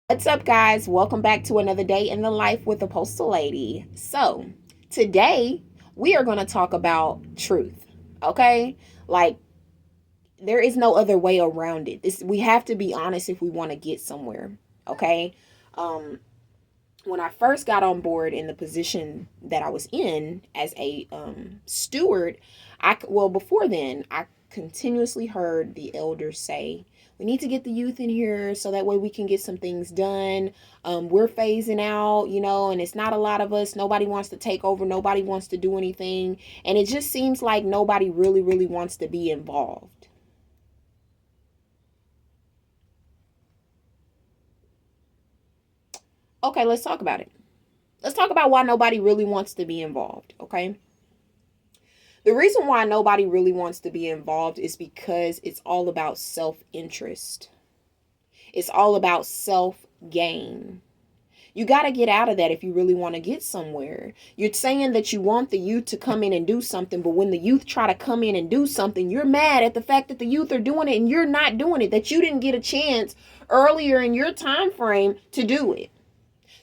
What's up, guys? Welcome back to another day in the life with the Postal Lady. So, today we are going to talk about truth, okay? Like, there is no other way around it. We have to be honest if we want to get somewhere, okay? Um, when I first got on board in the position that I was in as a steward, before then, I continuously heard the elders say, we need to get the youth in here so that way we can get some things done. We're phasing out, and it's not a lot of us. Nobody wants to take over. Nobody wants to do anything. And it just seems like nobody really, really wants to be involved. Okay, let's talk about it. Let's talk about why nobody really wants to be involved, okay? The reason why nobody really wants to be involved is because it's all about self interest. It's all about self gain. You got to get out of that if you really want to get somewhere. You're saying that you want the youth to come in and do something, but when the youth try to come in and do something, you're mad at the fact that the youth are doing it and you're not doing it, that you didn't get a chance earlier in your time frame to do it.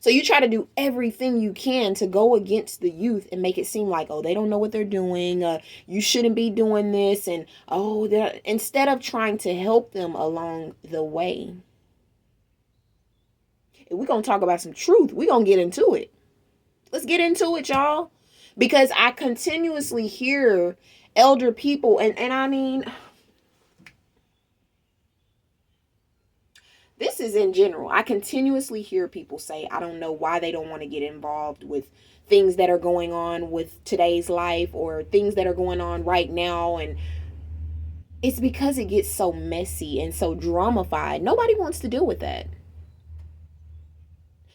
So you try to do everything you can to go against the youth and make it seem like, oh, they don't know what they're doing. You shouldn't be doing this. And, instead of trying to help them along the way. If we're going to talk about some truth, we're going to get into it. Let's get into it, y'all. Because I continuously hear elder people, and I mean, this is in general. I continuously hear people say, I don't know why they don't want to get involved with things that are going on with today's life or things that are going on right now. And it's because it gets so messy and so dramified. Nobody wants to deal with that.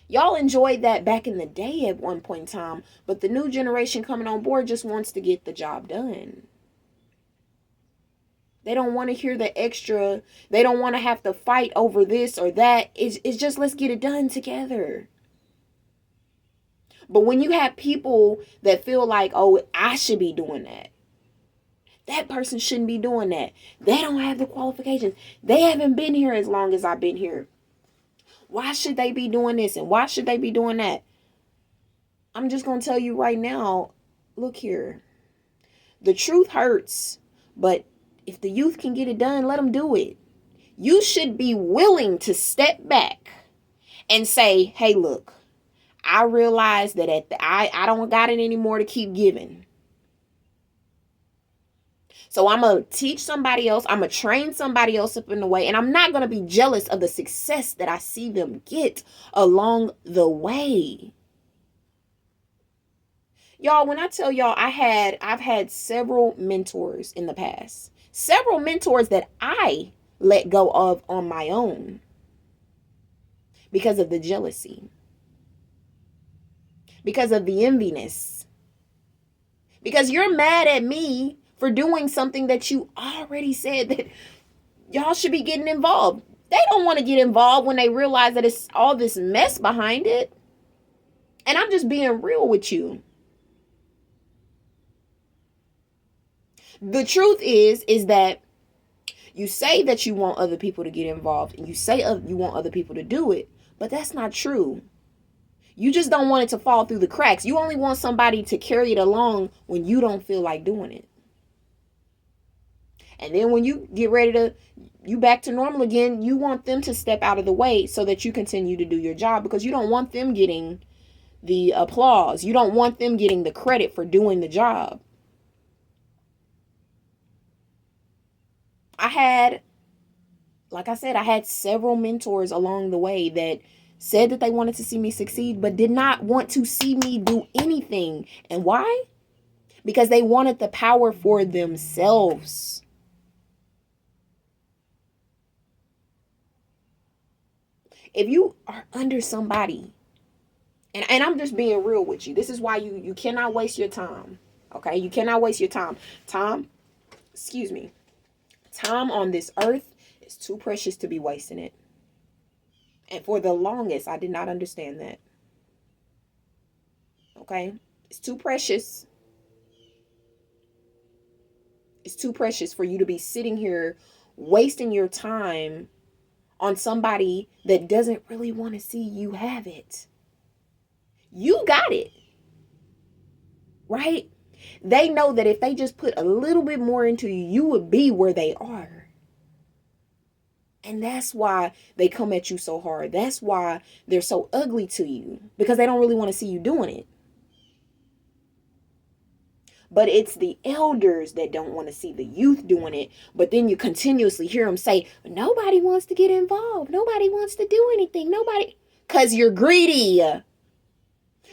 Y'all enjoyed that back in the day at one point in time, but the new generation coming on board just wants to get the job done. They don't want to hear the extra. They don't want to have to fight over this or that. It's just let's get it done together. But when you have people that feel like, oh, I should be doing that. That person shouldn't be doing that. They don't have the qualifications. They haven't been here as long as I've been here. Why should they be doing this and why should they be doing that? I'm just going to tell you right now, look here. The truth hurts, but if the youth can get it done, let them do it. You should be willing to step back and say, hey, look, I realize that I don't got it anymore to keep giving. So I'm going to teach somebody else. I'm going to train somebody else up in the way. And I'm not going to be jealous of the success that I see them get along the way. Y'all, when I tell y'all I've had several mentors in the past. Several mentors that I let go of on my own because of the jealousy. Because of the enviness. Because you're mad at me for doing something that you already said that y'all should be getting involved. They don't want to get involved when they realize that it's all this mess behind it. And I'm just being real with you. The truth is that you say that you want other people to get involved and you say you want other people to do it, but that's not true. You just don't want it to fall through the cracks. You only want somebody to carry it along when you don't feel like doing it. And then when you get ready to, you back to normal again, you want them to step out of the way so that you continue to do your job because you don't want them getting the applause. You don't want them getting the credit for doing the job. Like I said, I had several mentors along the way that said that they wanted to see me succeed, but did not want to see me do anything. And why? Because they wanted the power for themselves. If you are under somebody, and I'm just being real with you, this is why you cannot waste your time. Okay? You cannot waste your time. Excuse me. Time on this earth is too precious to be wasting it. And for the longest, I did not understand that. Okay? It's too precious. It's too precious for you to be sitting here wasting your time on somebody that doesn't really want to see you have it. You got it, right? They know that if they just put a little bit more into you, you would be where they are. And that's why they come at you so hard. That's why they're so ugly to you, because they don't really want to see you doing it. But it's the elders that don't want to see the youth doing it. But then you continuously hear them say, nobody wants to get involved. Nobody wants to do anything. Nobody. Because you're greedy.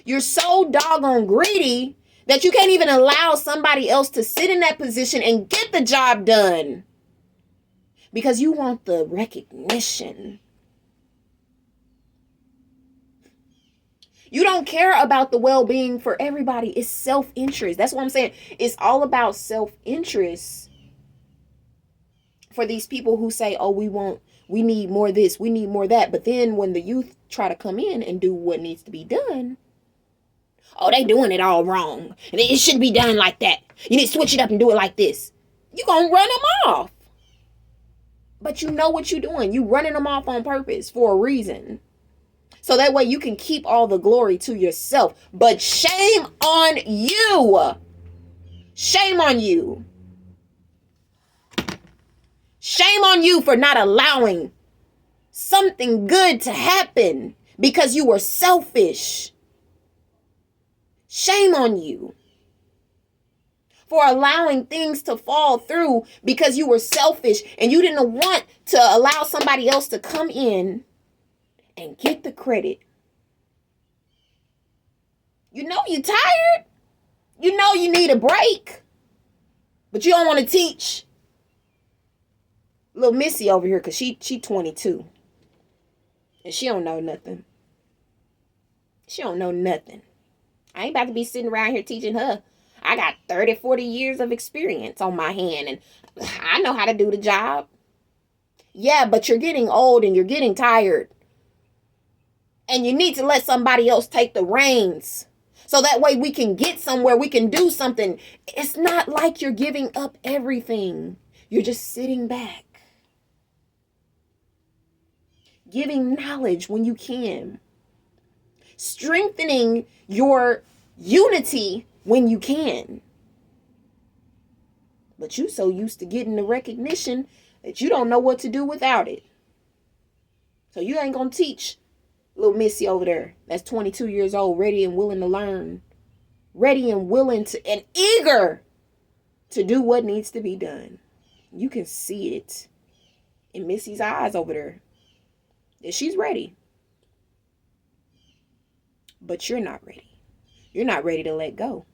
You're so doggone greedy that you can't even allow somebody else to sit in that position and get the job done. Because you want the recognition. You don't care about the well-being for everybody. It's self-interest. That's what I'm saying. It's all about self-interest for these people who say, oh, we need more this, we need more that. But then when the youth try to come in and do what needs to be done, oh, they doing it all wrong. It shouldn't be done like that. You need to switch it up and do it like this. You're going to run them off. But you know what you're doing. You're running them off on purpose for a reason. So that way you can keep all the glory to yourself. But shame on you. Shame on you. Shame on you for not allowing something good to happen because you were selfish. Shame on you for allowing things to fall through because you were selfish and you didn't want to allow somebody else to come in and get the credit. You know you're tired. You know you need a break. But you don't want to teach. Little Missy over here, because she 22. And she don't know nothing. She don't know nothing. I ain't about to be sitting around here teaching her. I got 30, 40 years of experience on my hand. And I know how to do the job. Yeah, but you're getting old and you're getting tired. And you need to let somebody else take the reins. So that way we can get somewhere. We can do something. It's not like you're giving up everything. You're just sitting back. Giving knowledge when you can. Strengthening your unity when you can. But you so used to getting the recognition that you don't know what to do without it. So you ain't going to teach little Missy over there that's 22 years old, ready and willing to learn. Ready and willing to, and eager to do what needs to be done. You can see it in Missy's eyes over there. That she's ready. But you're not ready. You're not ready to let go.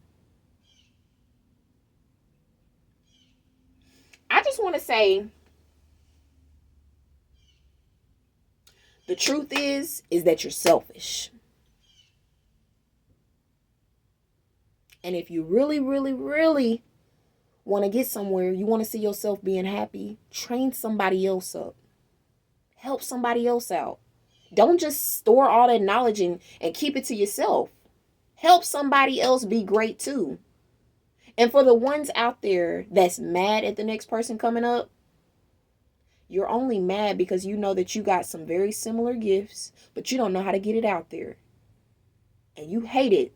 I just want to say, the truth is that you're selfish. And if you really, really, really want to get somewhere, you want to see yourself being happy, train somebody else up. Help somebody else out. Don't just store all that knowledge and keep it to yourself. Help somebody else be great too. And for the ones out there that's mad at the next person coming up, you're only mad because you know that you got some very similar gifts, but you don't know how to get it out there. And you hate it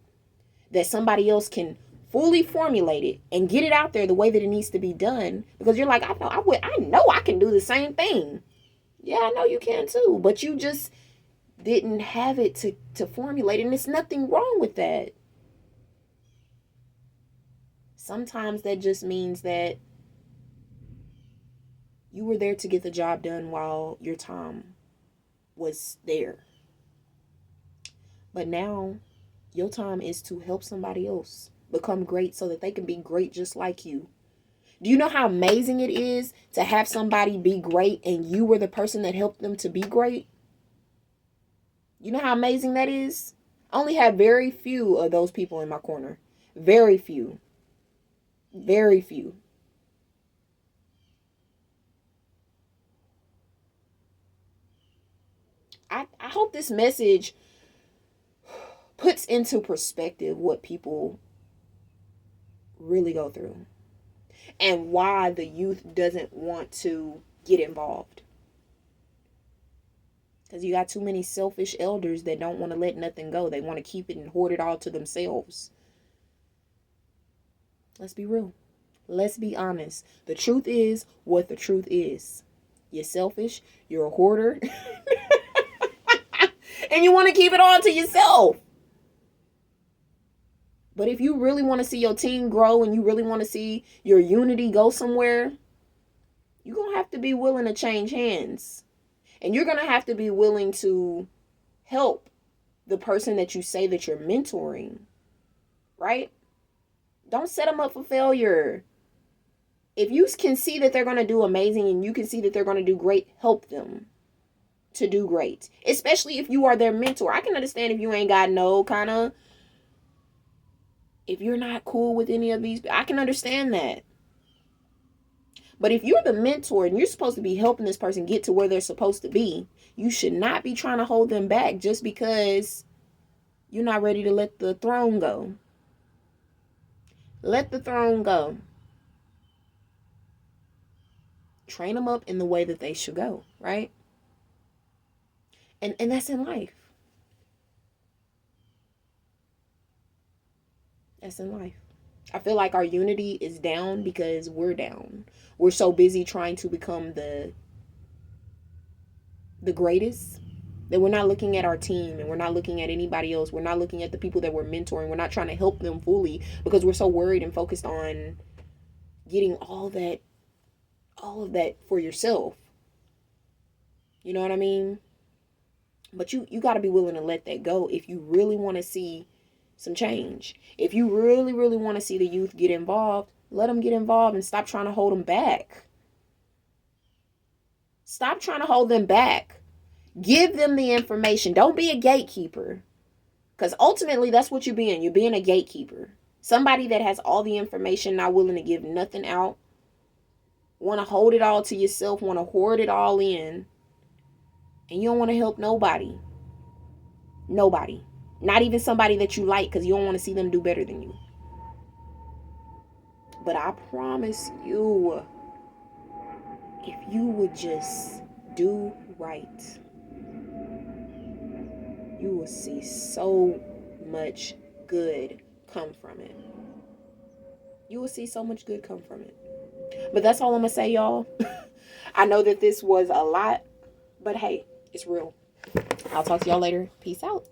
that somebody else can fully formulate it and get it out there the way that it needs to be done. Because you're like, I know I can do the same thing. Yeah, I know you can too. But you just didn't have it to formulate. And there's nothing wrong with that. Sometimes that just means that you were there to get the job done while your time was there. But now your time is to help somebody else become great so that they can be great just like you. Do you know how amazing it is to have somebody be great and you were the person that helped them to be great? You know how amazing that is? I only have very few of those people in my corner. Very few. Very few. I hope this message puts into perspective what people really go through and why the youth doesn't want to get involved. Because you got too many selfish elders that don't want to let nothing go. They want to keep it and hoard it all to themselves. Let's be real. Let's be honest. The truth is what the truth is. You're selfish. You're a hoarder. And you want to keep it all to yourself. But if you really want to see your team grow and you really want to see your unity go somewhere, you're going to have to be willing to change hands. And you're going to have to be willing to help the person that you say that you're mentoring. Right? Don't set them up for failure. If you can see that they're going to do amazing and you can see that they're going to do great, help them to do great. Especially if you are their mentor. I can understand if you ain't got no kind of, if you're not cool with any of these, I can understand that. But if you're the mentor and you're supposed to be helping this person get to where they're supposed to be, you should not be trying to hold them back just because you're not ready to let the throne go. Let the throne go. Train them up in the way that they should go, right? And that's in life. That's in life. I feel like our unity is down because we're down. We're so busy trying to become the greatest that we're not looking at our team and we're not looking at anybody else. We're not looking at the people that we're mentoring. We're not trying to help them fully because we're so worried and focused on getting all of that for yourself. You know what I mean? But you got to be willing to let that go if you really want to see some change. If you really, really want to see the youth get involved, let them get involved and stop trying to hold them back. Stop trying to hold them back. Give them the information. Don't be a gatekeeper. Because ultimately, that's what you're being. You're being a gatekeeper. Somebody that has all the information, not willing to give nothing out. Want to hold it all to yourself. Want to hoard it all in. And you don't want to help nobody. Nobody. Not even somebody that you like because you don't want to see them do better than you. But I promise you, if you would just do right, you will see so much good come from it. You will see so much good come from it. But that's all I'm going to say, y'all. I know that this was a lot, but hey, it's real. I'll talk to y'all later. Peace out.